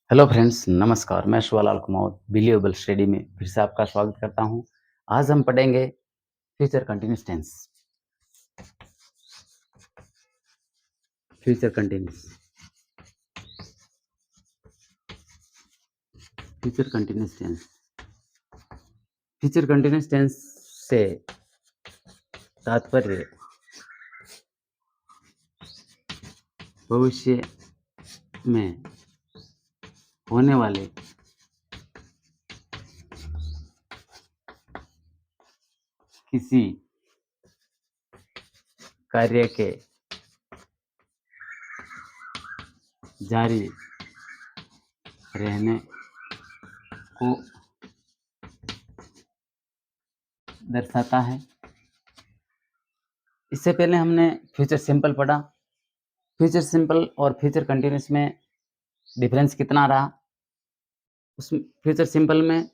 Hello friends, नमस्कार। मैं Shivlal Kumawat believable study में फिर से आपका स्वागत करता हूं। आज हम पढ़ेंगे future continuous tense. Future continuous future continuous tense future continuous tense से तात्पर्य भविष्य में होने वाले किसी कार्य के जारी रहने को दर्शाता है। इससे पहले हमने फ्यूचर सिंपल पढ़ा। फ्यूचर सिंपल और फ्यूचर कंटिन्यूस में डिफरेंस कितना रहा? उस फ्यूचर सिंपल में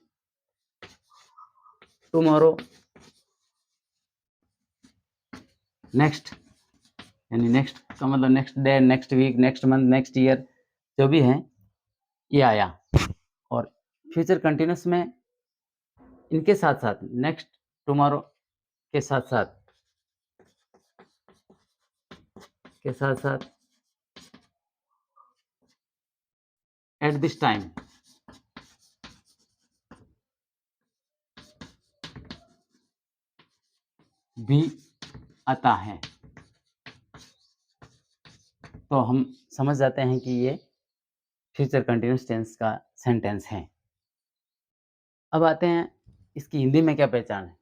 टुमारो, नेक्स्ट यानी नेक्स्ट का मतलब next day, next week, next month, next year जो भी है ये आया। और फ्यूचर कंटिन्यूस में इनके साथ साथ नेक्स्ट, टुमारो के साथ साथ एट दिस टाइम भी आता है। तो हम समझ जाते हैं कि ये फ्यूचर कंटिन्यूस टेंस का सेंटेंस है। अब आते हैं इसकी हिंदी में क्या पहचान है।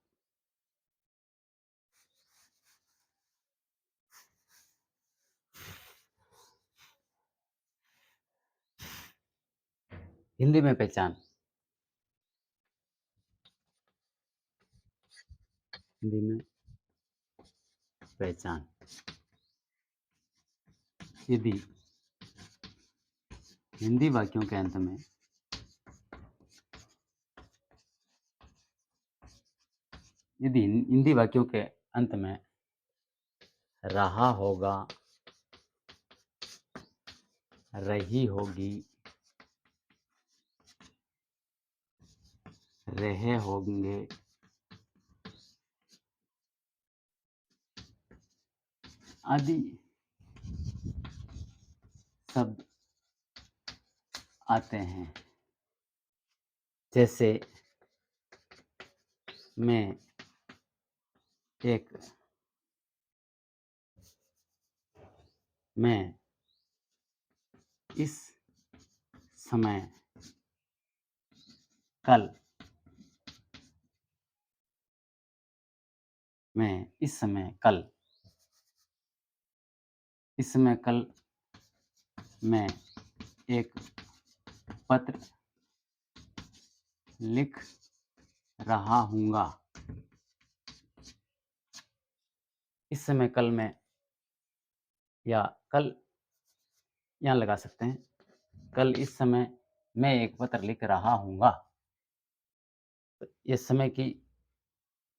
हिंदी में पहचान हिंदी में पहचान यदि हिंदी वाक्यों के अंत में हिंदी वाक्यों के अंत में रहा होगा, रही होगी, रहे होंगे आदि शब्द आते हैं। जैसे मैं इस समय कल, इस समय कल मैं एक पत्र लिख रहा हूँगा। इस समय कल में या कल यहाँ लगा सकते हैं। कल इस समय मैं एक पत्र लिख रहा हूँगा। तो ये समय की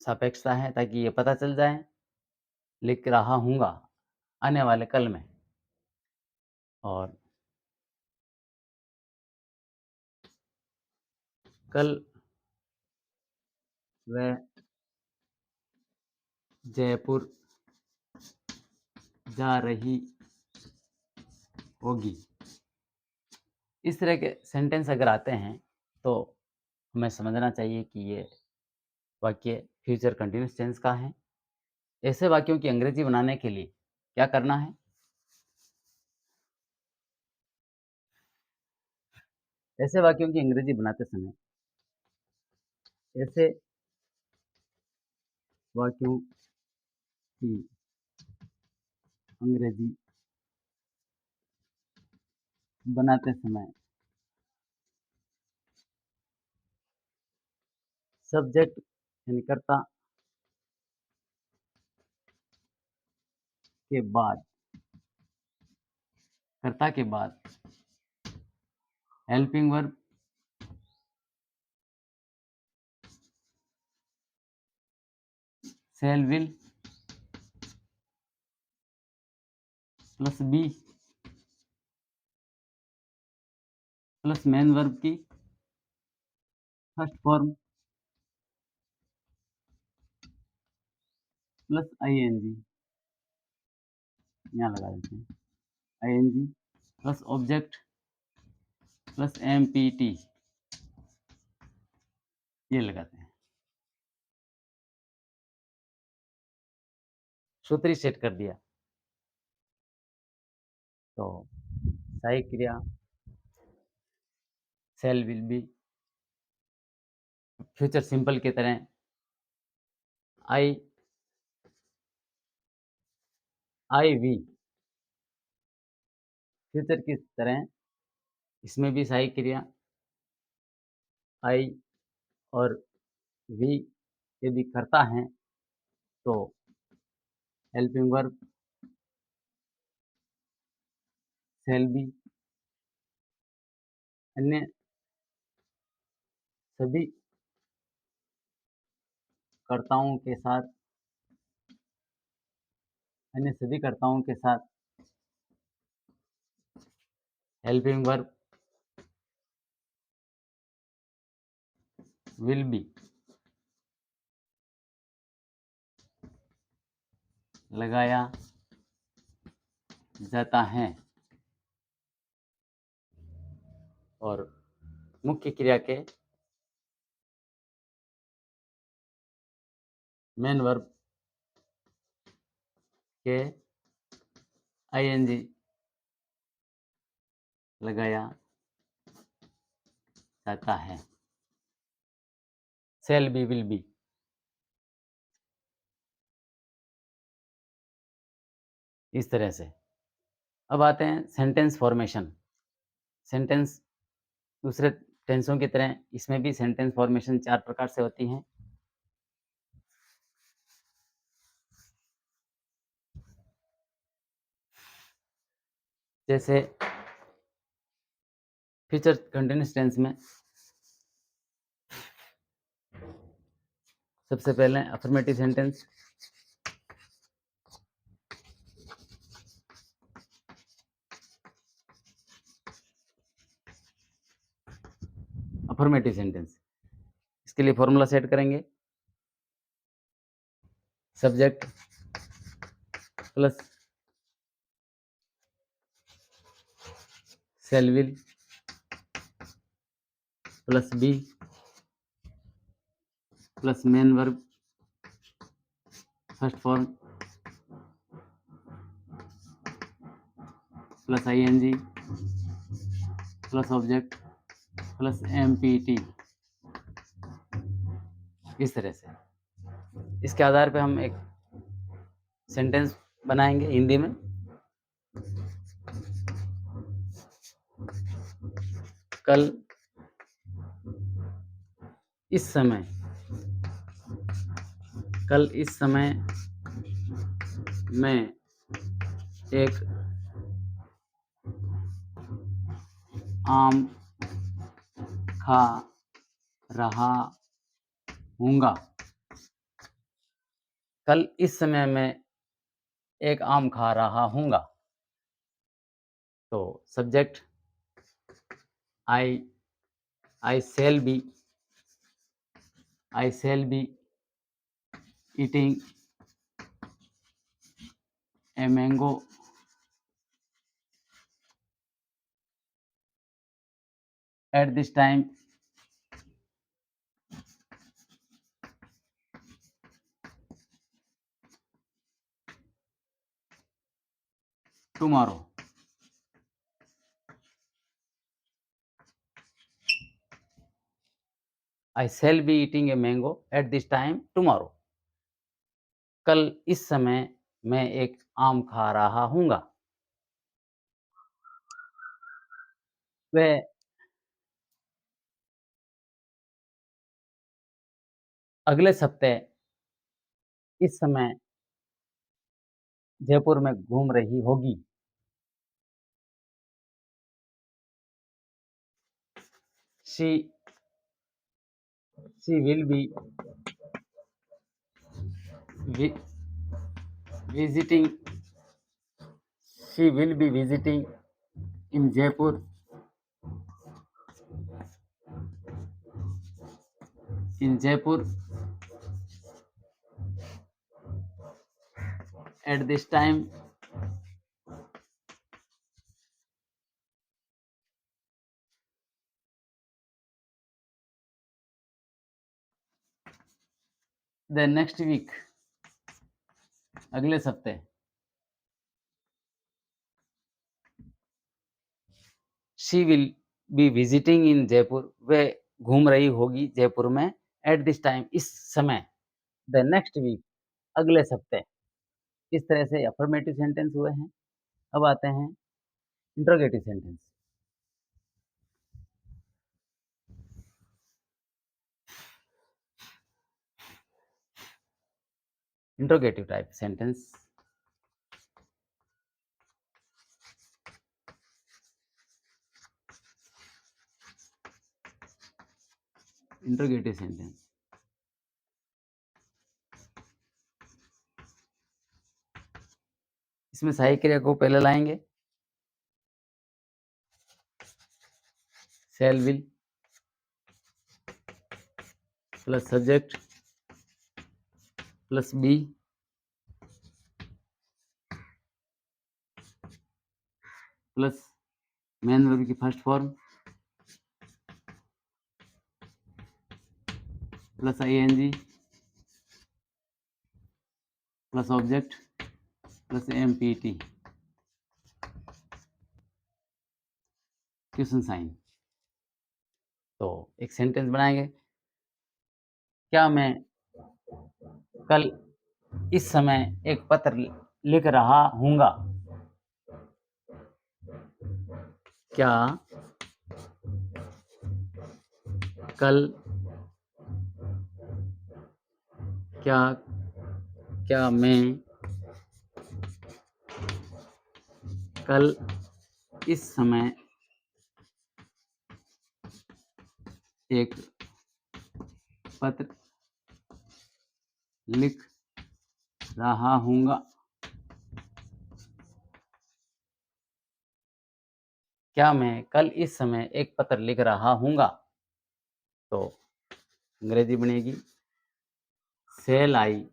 सापेक्षता है ताकि ये पता चल जाए लिख रहा हूँगा आने वाले कल में। और कल वह जयपुर जा रही होगी। इस तरह के सेंटेंस अगर आते हैं तो हमें समझना चाहिए कि ये वाक्य फ्यूचर कंटिन्यूस टेंस का है। ऐसे वाक्यों की अंग्रेजी बनाने के लिए क्या करना है? ऐसे वाक्यों की अंग्रेजी बनाते समय ऐसे वाक्यों की अंग्रेजी बनाते समय सब्जेक्ट यानी कर्ता के बाद helping verb shall, will plus be plus main verb की फर्स्ट फॉर्म प्लस आईएनजी, यहाँ लगा देते हैं ING plus object plus MPT, ये लगाते हैं। सूत्र सेट कर दिया। तो सहायक क्रिया shall will be, future simple की तरह आई वी, फ्यूचर की तरह इसमें भी सहायक क्रिया आई और वी यदि करता है तो हेल्पिंग वर्ब सेल बी, अन्य सभी कर्ताओं के साथ, अन्य सभी कर्ताओं के साथ हेल्पिंग वर्ब विल बी लगाया जाता है और मुख्य क्रिया के मेन वर्ब के आईएनजी लगाया जाता है। सेल बी विल बी, इस तरह से। अब आते हैं सेंटेंस फॉर्मेशन। सेंटेंस दूसरे टेंसों की तरह इसमें भी सेंटेंस फॉर्मेशन 4 प्रकार से होती हैं। जैसे फ्यूचर कंटीन्यूअस टेंस में सबसे पहले अफर्मेटिव सेंटेंस, अफर्मेटिव सेंटेंस, इसके लिए फॉर्मूला सेट करेंगे। Subject plus shall will plus be plus main verb first form plus ING plus object plus MPT, इस तरह से। इसके आधार पे हम एक सेंटेंस बनाएंगे हिंदी में। कल इस समय, कल इस समय मैं एक आम खा रहा हूँगा। कल इस समय मैं एक आम खा रहा हूँगा। तो subject I shall be eating a mango at this time tomorrow. I shall be eating a mango at this time tomorrow. कल इस समय मैं एक आम खा रहा हूँगा। वह अगले सप्ताह इस समय जयपुर में घूम रही होगी। She will be visiting. She will be visiting in Jaipur in Jaipur at this time. The next week, अगले सप्ते. She will be visiting in Jaipur. वे घूम रही होगी जयपुर में at this time, इस समय. The next week, अगले सप्ते. इस तरह से अफर्मेटिव सेंटेंस हुए हैं. अब आते हैं interrogative sentence. Interrogative type sentence. Interrogative sentence. इसमें सहायक क्रिया को पहले लाएंगे. Shall will plus subject plus be plus main verb की first form plus ING plus object plus MPT question sign. तो एक सेंटेंस बनाएंगे. क्या मैं कल इस समय एक पत्र लिख रहा हूँगा? क्या कल क्या मैं कल इस समय एक पत्र लिख रहा हूँगा? क्या मैं कल इस समय एक पत्र लिख रहा हूँगा? तो अंग्रेजी बनेगी shall I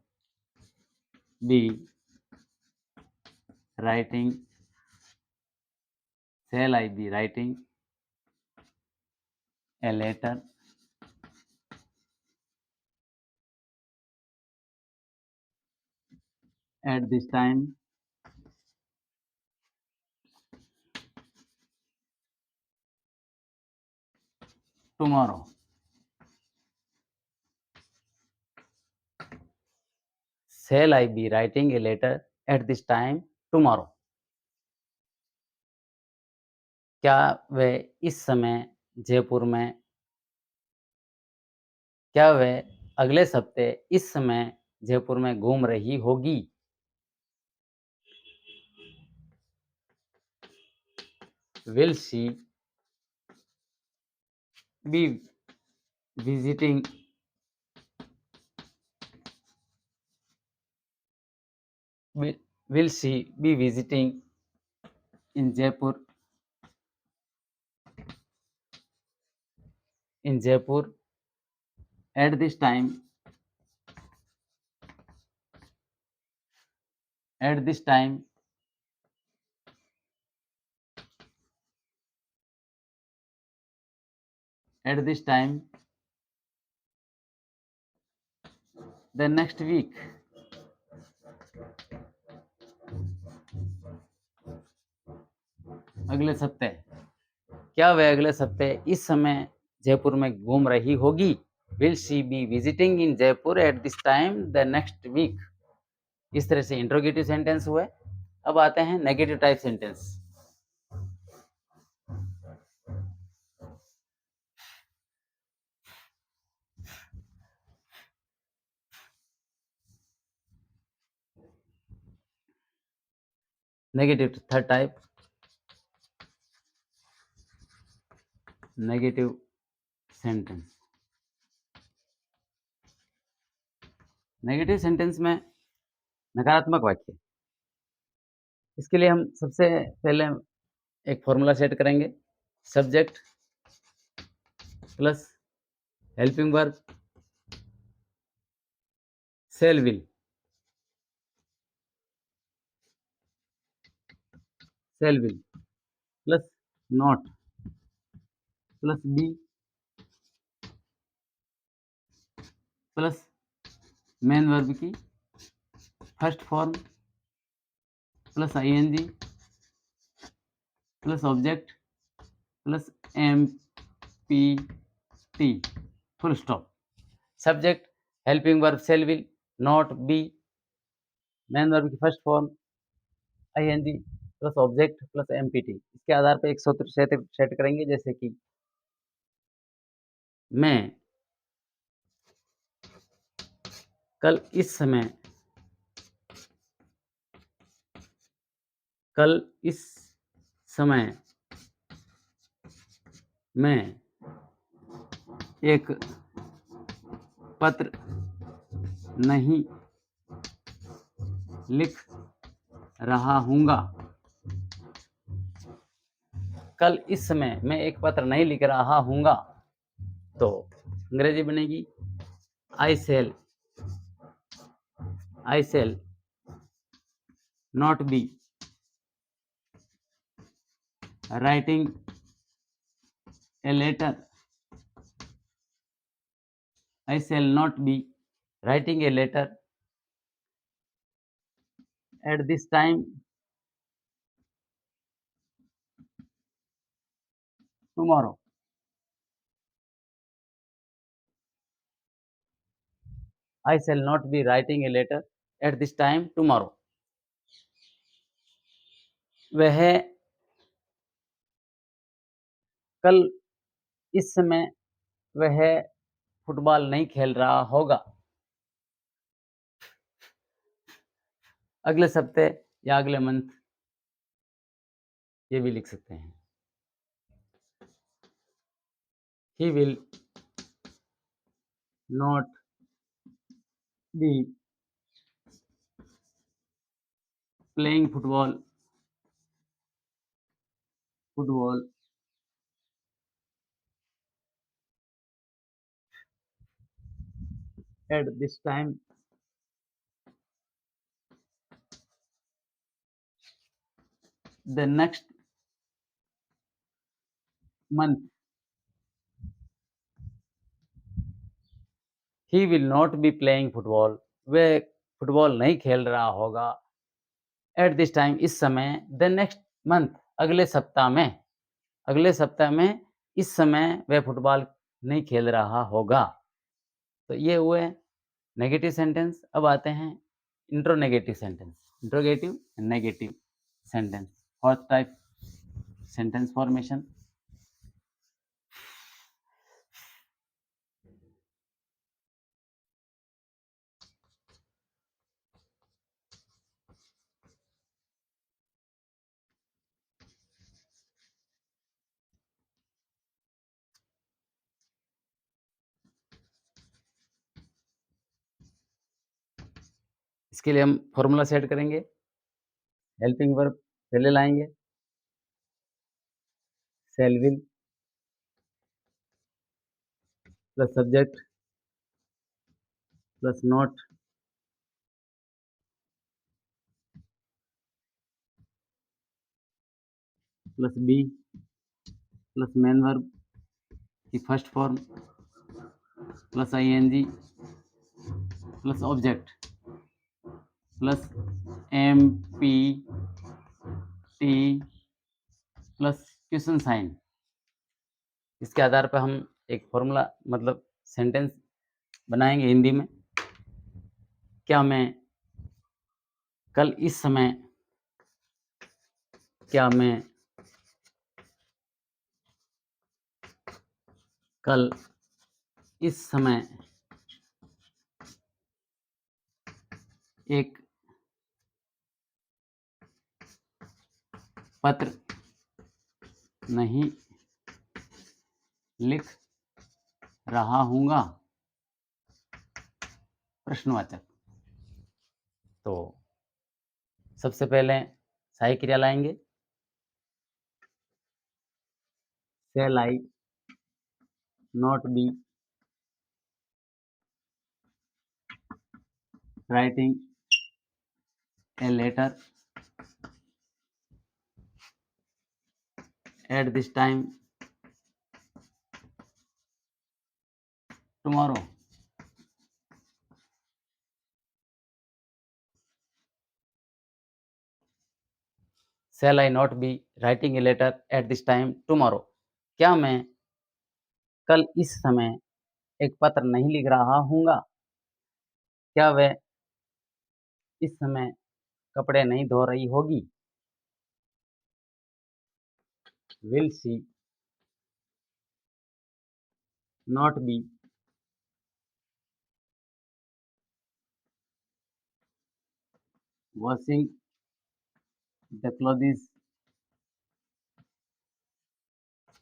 be writing a letter at this time? Tomorrow. Shall I be writing a letter at this time tomorrow? क्या वह इस समय जयपुर में क्या वह अगले सप्ते इस समय जयपुर में घूम रही होगी? Will she be visiting will she be visiting in Jaipur at this time at this time? The next week. अगले सप्ते. क्या वह अगले सप्ते इस समय जयपुर में घूम रही होगी? Will she be visiting in Jaipur at this time the next week? इस तरह से इंट्रोगेटिव सेंटेंस हुए. अब आते हैं negative type sentence. Negative third type negative sentence. Negative sentence में नकारात्मक वाक्य. इसके लिए हम सबसे पहले एक फॉर्मूला सेट करेंगे. Subject plus helping verb shall will plus not plus be plus main verb की first form plus ING plus object plus M P T full stop. Subject helping verb shall will not be main verb की first form ING plus object plus MPT. इसके आधार पर एक सूत्र set करेंगे, जैसे कि मैं कल इस समय मैं एक पत्र नहीं लिख रहा हूँगा। कल इस समय मैं एक पत्र नहीं लिख रहा हूँगा, तो अंग्रेजी बनेगी I shall not be writing a letter. I shall not be writing a letter at this time tomorrow. I shall not be writing a letter at this time tomorrow. वह कल इस समय वह फुटबॉल नहीं खेल रहा होगा। अगले सप्ते या अगले मंथ, ये भी लिख सकते हैं। He will not be playing football at this time the next month. He will not be playing football. वह फुटबॉल नहीं खेल रहा होगा एट दिस टाइम, इस समय, द नेक्स्ट मंथ, अगले सप्ताह में इस समय वह फुटबॉल नहीं खेल रहा होगा। तो ये हुए नेगेटिव सेंटेंस। अब आते हैं interronegative sentence. Interrogative negative sentence. Fourth type sentence formation. इसके लिए हम फॉर्मूला सेट करेंगे। हेल्पिंग वर्ब पहले लाएंगे, shall will plus subject plus not plus be plus main verb की first form plus ING plus object plus M P T plus question sign. इसके आधार पर हम एक फॉर्मूला मतलब सेंटेंस बनाएंगे हिंदी में। क्या मैं कल इस समय एक पत्र नहीं लिख रहा हूँगा? प्रश्नवाचक। तो सबसे पहले सहायी क्रिया लाएंगे। Shall I not be writing a letter at this time tomorrow. Shall I not be writing a letter at this time tomorrow? क्या मैं कल इस समय एक पत्र नहीं लिख रहा हूँगा? क्या वह इस समय कपड़े नहीं धो रही होगी? Will she not be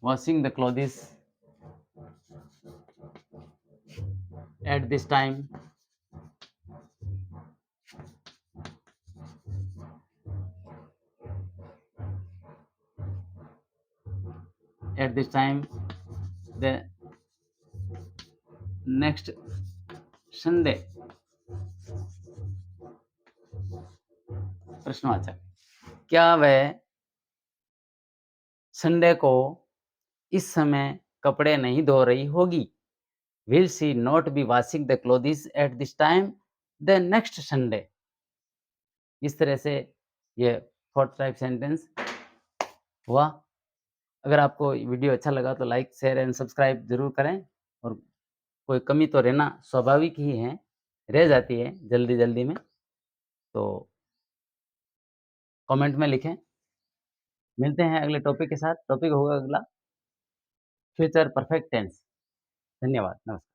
washing the clothes at this time? At this time, the next Sunday. प्रश्नवाचक, क्या वह संडे को इस समय कपड़े नहीं धो रही होगी? Will she not be washing the clothes at this time the next Sunday? इस तरह से ये 4th टाइप सेंटेंस हुआ। अगर आपको वीडियो अच्छा लगा तो लाइक, शेयर एंड सब्सक्राइब ज़रूर करें और कोई कमी तो रहना स्वाभाविक ही है, रह जाती है जल्दी-जल्दी में, तो कमेंट में लिखें। मिलते हैं अगले टॉपिक के साथ, टॉपिक होगा अगला फ्यूचर परफेक्ट टेंस। धन्यवाद, नमस्कार।